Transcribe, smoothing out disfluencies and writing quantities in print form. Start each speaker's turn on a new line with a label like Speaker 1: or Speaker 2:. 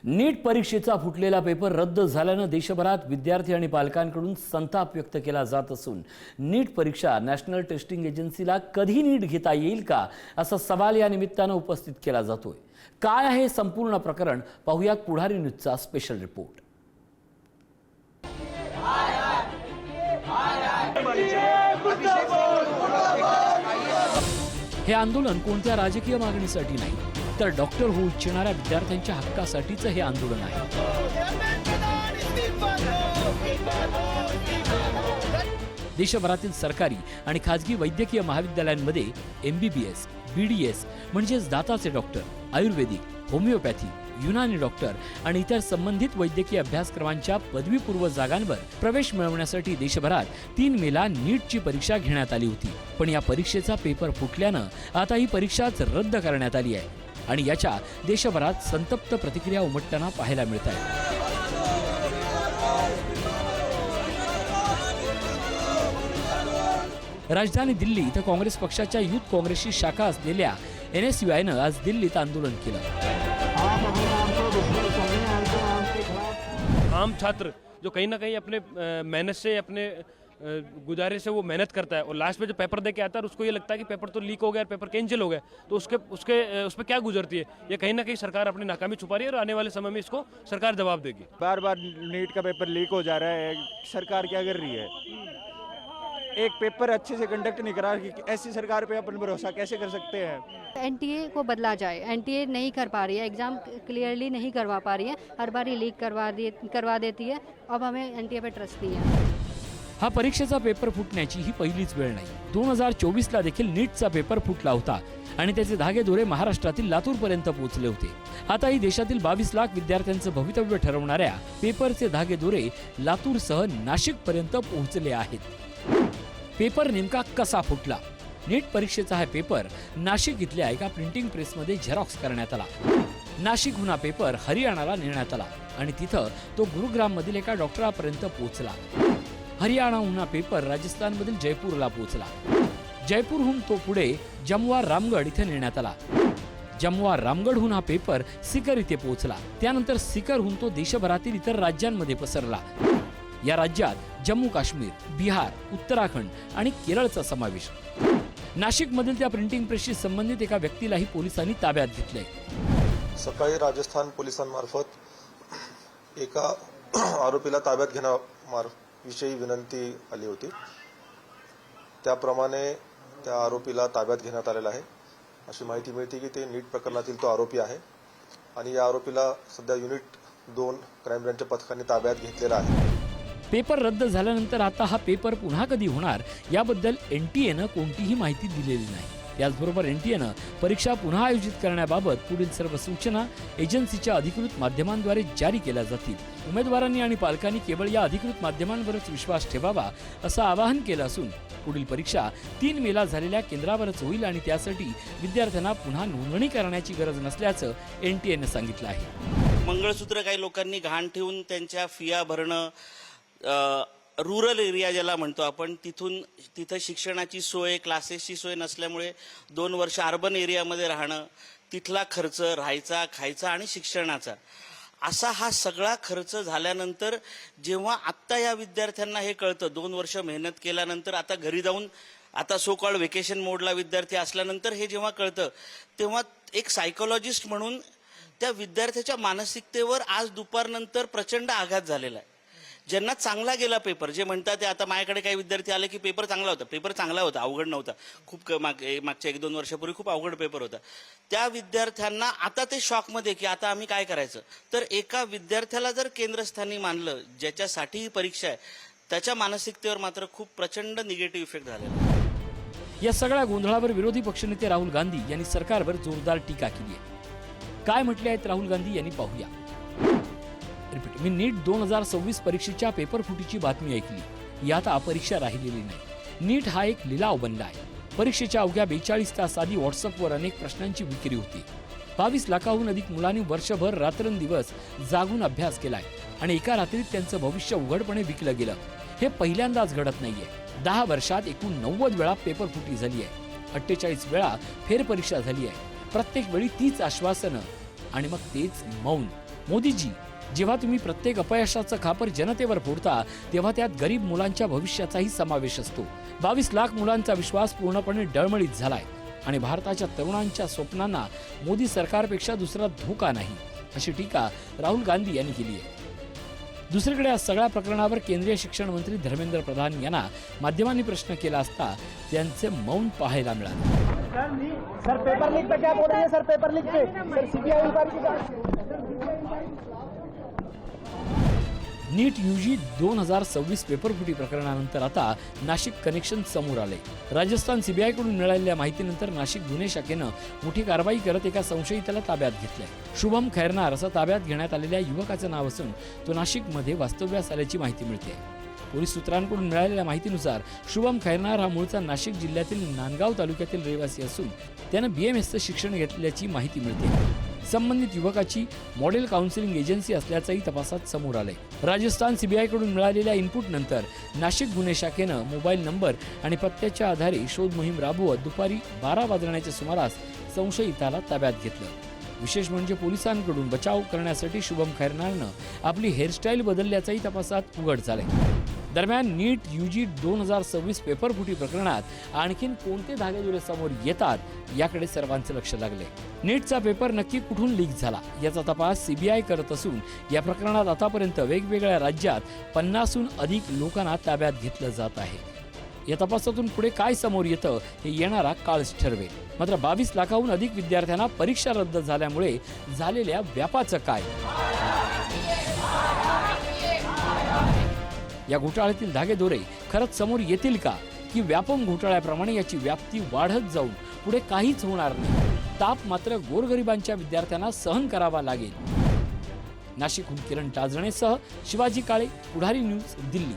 Speaker 1: नीट परीक्षेचा फुटलेला पेपर रद्द झाल्यानं देशभरात विद्यार्थी आणि पालकांकडून संताप व्यक्त केला जात असून नीट परीक्षा नॅशनल टेस्टिंग एजन्सीला कधी नीट घेता येईल का असा सवाल या निमित्तानं उपस्थित केला जातोय। काय आहे संपूर्ण प्रकरण पाहूयात पुढारी न्यूजचा स्पेशल रिपोर्ट। हे आंदोलन कोणत्या राजकीय मागणीसाठी नाही तर डॉक्टर होऊ इच्छिणाऱ्या विद्यार्थ्यांच्या हक्कासाठीचं हे आंदोलन आहे। देशभरातील सरकारी आणि खाजगी वैद्यकीय महाविद्यालयांमध्ये MBBS, BDS म्हणजेच दाताचे डॉक्टर, आयुर्वेदिक, होमिओपॅथी, युनानी डॉक्टर आणि इतर संबंधित वैद्यकीय अभ्यासक्रमांच्या पदवीपूर्व जागांवर प्रवेश मिळवण्यासाठी देशभरात 3 मेला नीटची परीक्षा घेण्यात आली होती। पण या परीक्षेचा पेपर फुटल्यानं आता ही परीक्षाच रद्द करण्यात आली आहे आणि याच्या देशभरात संतप्त प्रतिक्रिया उमटताना पाहायला मिळत आहेत। राजधानी दिल्ली इथं काँग्रेस पक्षाच्या युथ काँग्रेसची शाखा असलेल्या NSUIनं आज दिल्लीत आंदोलन केलं।
Speaker 2: आम छात्र जो कहीं ना कहीं अपने मेहनत से अपने गुजारे से वो मेहनत करता है और लास्ट में जो पेपर दे के आता है उसको ये लगता है कि पेपर तो लीक हो गया, पेपर कैंसिल हो गया, तो उस पर क्या गुजरती है। ये कहीं ना कहीं सरकार अपनी नाकामी छुपा रही है और आने वाले समय में इसको सरकार जवाब देगी।
Speaker 3: बार बार नीट का पेपर लीक हो जा रहा है, सरकार क्या कर रही है? एक पेपर अच्छे से कंडक्ट नहीं करा, ऐसी सरकार पे अपन भरोसा कैसे कर सकते हैं?
Speaker 4: NTA को बदला जाए। NTA नहीं कर पा रही है, एग्जाम क्लियरली नहीं करवा पा रही है, हर बार ही लीक करवा देती है। अब हमें NTA पे ट्रस्ट नहीं है।
Speaker 1: हा परीक्षेचा पेपर फुटण्याची ही पहिलीच वेळ नाही। 2024ला देखील नीटचा पेपर फुटला होता आणि त्याचे धागेदोरे महाराष्ट्रातील लातूर पर्यंत पोहोचले होते। आताही देशातील 22 लाख विद्यार्थ्यांचं भवितव्य ठरवणाऱ्या पेपरचे धागेदोरे लातूरसह नाशिक पर्यंत पोहोचले आहेत। पेपर नेमका कसा फुटला? नीट परीक्षेचा हा पेपर नाशिक इथल्या एका प्रिंटिंग प्रेसमध्ये झेरॉक्स करण्यात आला। नाशिकहून हा पेपर हरियाणाला नेण्यात आला आणि तिथं तो गुरुग्राम मधील एका डॉक्टरापर्यंत पोहोचला। हरियाणाहून हा पेपर राजस्थानमधील जयपूरला पोहोचला। जयपूरहून तो पुढे जमवार रामगड इथे नेण्यात आला। जमवार रामगडहून हा पेपर सिकर इथे पोहोचला। त्यानंतर सिकरहून तो देशभरातील इतर राज्यांमध्ये पसरला। या राज्यात जम्मू काश्मीर, बिहार, उत्तराखंड आणि केरळचा समावेश। नाशिकमधील त्या प्रिंटिंग प्रेसशी संबंधित एका व्यक्तीलाही पोलिसांनी ताब्यात घेतलंय।
Speaker 5: सकाळी राजस्थान पोलिसांमार्फत एका आरोपीला ताब्यात घेण्याविषयी विनंती आली होती। त्याप्रमाणे त्या आरोपीला ताब्यात घेण्यात आलेला आहे। अशी माहिती मिळते की ते नीट प्रकरणातील तो आरोपी आहे आणि या आरोपीला सध्या युनिट 2 क्राईम ब्रँचच्या पथकाने ताब्यात घेतलेला आहे।
Speaker 1: पेपर रद्द झाल्यानंतर आता हा पेपर पुन्हा कधी होणार याबद्दल NTAनं कोणतीही माहिती दिलेली नाही। याचबरोबर NTAनं परीक्षा पुन्हा आयोजित करण्याबाबत पुढील सर्व सूचना एजन्सीच्या अधिकृत माध्यमांद्वारे जारी केल्या जातील। उमेदवारांनी आणि पालकांनी केवळ या अधिकृत माध्यमांवरच विश्वास ठेवावा असं आवाहन केलं असून पुढील परीक्षा 3 मेला झालेल्या केंद्रावरच होईल आणि त्यासाठी विद्यार्थ्यांना पुन्हा नोंदणी करण्याची गरज नसल्याचं NTAनं सांगितलं आहे।
Speaker 6: मंगळसूत्र काही लोकांनी घाण ठेवून त्यांच्या फिया भरणं, रुरल एरिया ज्याला म्हणतो आपण, तिथं शिक्षणाची सोय, क्लासेसची सोय नसल्यामुळे 2 वर्ष अर्बन एरियामध्ये राहणं, तिथला खर्च, राहायचा, खायचा आणि शिक्षणाचा, असा हा सगळा खर्च झाल्यानंतर जेव्हा आत्ता या विद्यार्थ्यांना हे कळतं, 2 वर्ष मेहनत केल्यानंतर आता घरी जाऊन आता सो कॉल्ड व्हेकेशन मोडला विद्यार्थी असल्यानंतर हे जेव्हा कळतं, तेव्हा एक सायकोलॉजिस्ट म्हणून त्या विद्यार्थ्याच्या मानसिकतेवर आज दुपारनंतर प्रचंड आघात झालेला आहे। ज्यांना चांगला गेला पेपर, जे म्हणतात ते, आता माझ्याकडे काही विद्यार्थी आले की पेपर चांगला होता, पेपर चांगला होता, अवघड नव्हता, खूप मागच्या 1-2 वर्षापूर्वी खूप अवघड पेपर होता, त्या विद्यार्थ्यांना आता ते शॉकमध्ये की आता आम्ही काय करायचं। तर एका विद्यार्थ्याला जर केंद्रस्थानी मानलं, ज्याच्यासाठी ही परीक्षा आहे, त्याच्या मानसिकतेवर मात्र खूप प्रचंड निगेटिव्ह इफेक्ट झालेला।
Speaker 1: या सगळ्या गोंधळावर विरोधी पक्षनेते राहुल गांधी यांनी सरकारवर जोरदार टीका केली आहे। काय म्हटले आहेत राहुल गांधी यांनी पाहूया। मी नीट 2026 परीक्षेच्या पेपर फुटीची बातमी ऐकली। यात अपरीक्षा राहिलेली नाही। नीट हा एक लिलाव बनला आहे। परीक्षेच्या अवघ्या 42 तास आधी व्हॉट्सअपवर अनेक प्रश्नांची विक्री होती। 22 लाखाहून अधिक मुलांनी वर्षभर रात्रंदिवस जागून अभ्यास केलाय आणि एका रात्रीत त्यांचं भविष्य उघडपणे विकलं गेलं। हे पहिल्यांदाच घडत नाहीये। 10 वर्षात एकूण 90 वेळा पेपर फुटी झाली आहे। 48 वेळा फेरपरीक्षा झाली आहे। प्रत्येक वेळी तीच आश्वासनं आणि मग तेच मौन। मोदीजी, जेव्हा तुम्ही प्रत्येक अपयशाचं खापर जनतेवर फोडता तेव्हा त्यात गरीब मुलांच्या भविष्याचाही समावेश असतो. 22 लाख मुलांचा विश्वास पूर्णपणे डळमळीत झालाय आणि भारताच्या तरुणांच्या स्वप्नांना मोदी सरकारपेक्षा दुसरा धोका नाही, अशी टीका राहुल गांधी यांनी केली आहे. दुसरीकडे या सगळ्या प्रकरणावर केंद्रीय शिक्षण मंत्री धर्मेंद्र प्रधान यांना माध्यमांनी प्रश्न केला असता त्यांचे मौन पाहायला मिळाले.
Speaker 7: सर पेपर लीक पे क्या बोल रही है सर? पेपर लीक पे सर सीबीआई इंक्वायरी की
Speaker 1: नीट यूजी 2026 पेपरफुटी प्रकरणानंतर आता नाशिक कनेक्शन समोर आले. राजस्थान सीबीआयकडून मिळालेल्या माहितीनंतर नाशिक गुन्हे शाखेनं मोठी कारवाई करत एका संशयिताला ताब्यात घेतलंय. शुभम खैरनार असं ताब्यात घेण्यात आलेल्या युवकाचं नाव असून तो नाशिकमध्ये वास्तव्यास आल्याची माहिती मिळते. पोलीस सूत्रांकडून मिळालेल्या माहितीनुसार शुभम खैरनार हा मूळचा नाशिक जिल्ह्यातील नांदगाव तालुक्यातील रहिवासी असून त्यानं BMSचं शिक्षण घेतल्याची माहिती मिळते. संबंधित युवकाची मॉडेल काउन्सिलिंग एजन्सी असल्याचंही तपासात समोर आलंय. राजस्थान सीबीआयकडून मिळालेल्या इनपुटनंतर नाशिक गुन्हे शाखेनं मोबाईल नंबर आणि पत्त्याच्या आधारे शोध मोहीम राबवत दुपारी 12 वाजण्याच्या सुमारास संशयिताला ताब्यात घेतलं. विशेष म्हणजे पोलिसांकडून बचाव करण्यासाठी शुभम खैरनारनं आपली हेअरस्टाईल बदलल्याचाही तपासात उघड झालंय. दरम्यान नीट यूजी 2026 पेपरफुटी प्रकरणात आणखीन कोणते धागेदोरे समोर येतात याकडे सर्वांचं लक्ष लागलंय. नीटचा पेपर नक्की कुठून लीक झाला याचा तपास सीबीआय करत असून या प्रकरणात आतापर्यंत वेगवेगळ्या राज्यात 50हून अधिक लोकांना ताब्यात घेतलं जात आहे. या तपासातून पुढे काय समोर येतं हे येणारा काळच ठरवेल. मात्र 22 लाखाहून अधिक विद्यार्थ्यांना परीक्षा रद्द झाल्यामुळे झालेल्या व्यापाचं काय? या घोटाळ्यातील धागेदोरे खरंच समोर येतील का, की व्यापम घोटाळ्याप्रमाणे याची व्याप्ती वाढत जाऊन पुढे काहीच होणार नाही? ताप मात्र गोरगरिबांच्या विद्यार्थ्यांना सहन करावा लागेल. नाशिकहून किरण टाजणेसह शिवाजी काळे, पुढारी न्यूज, दिल्ली.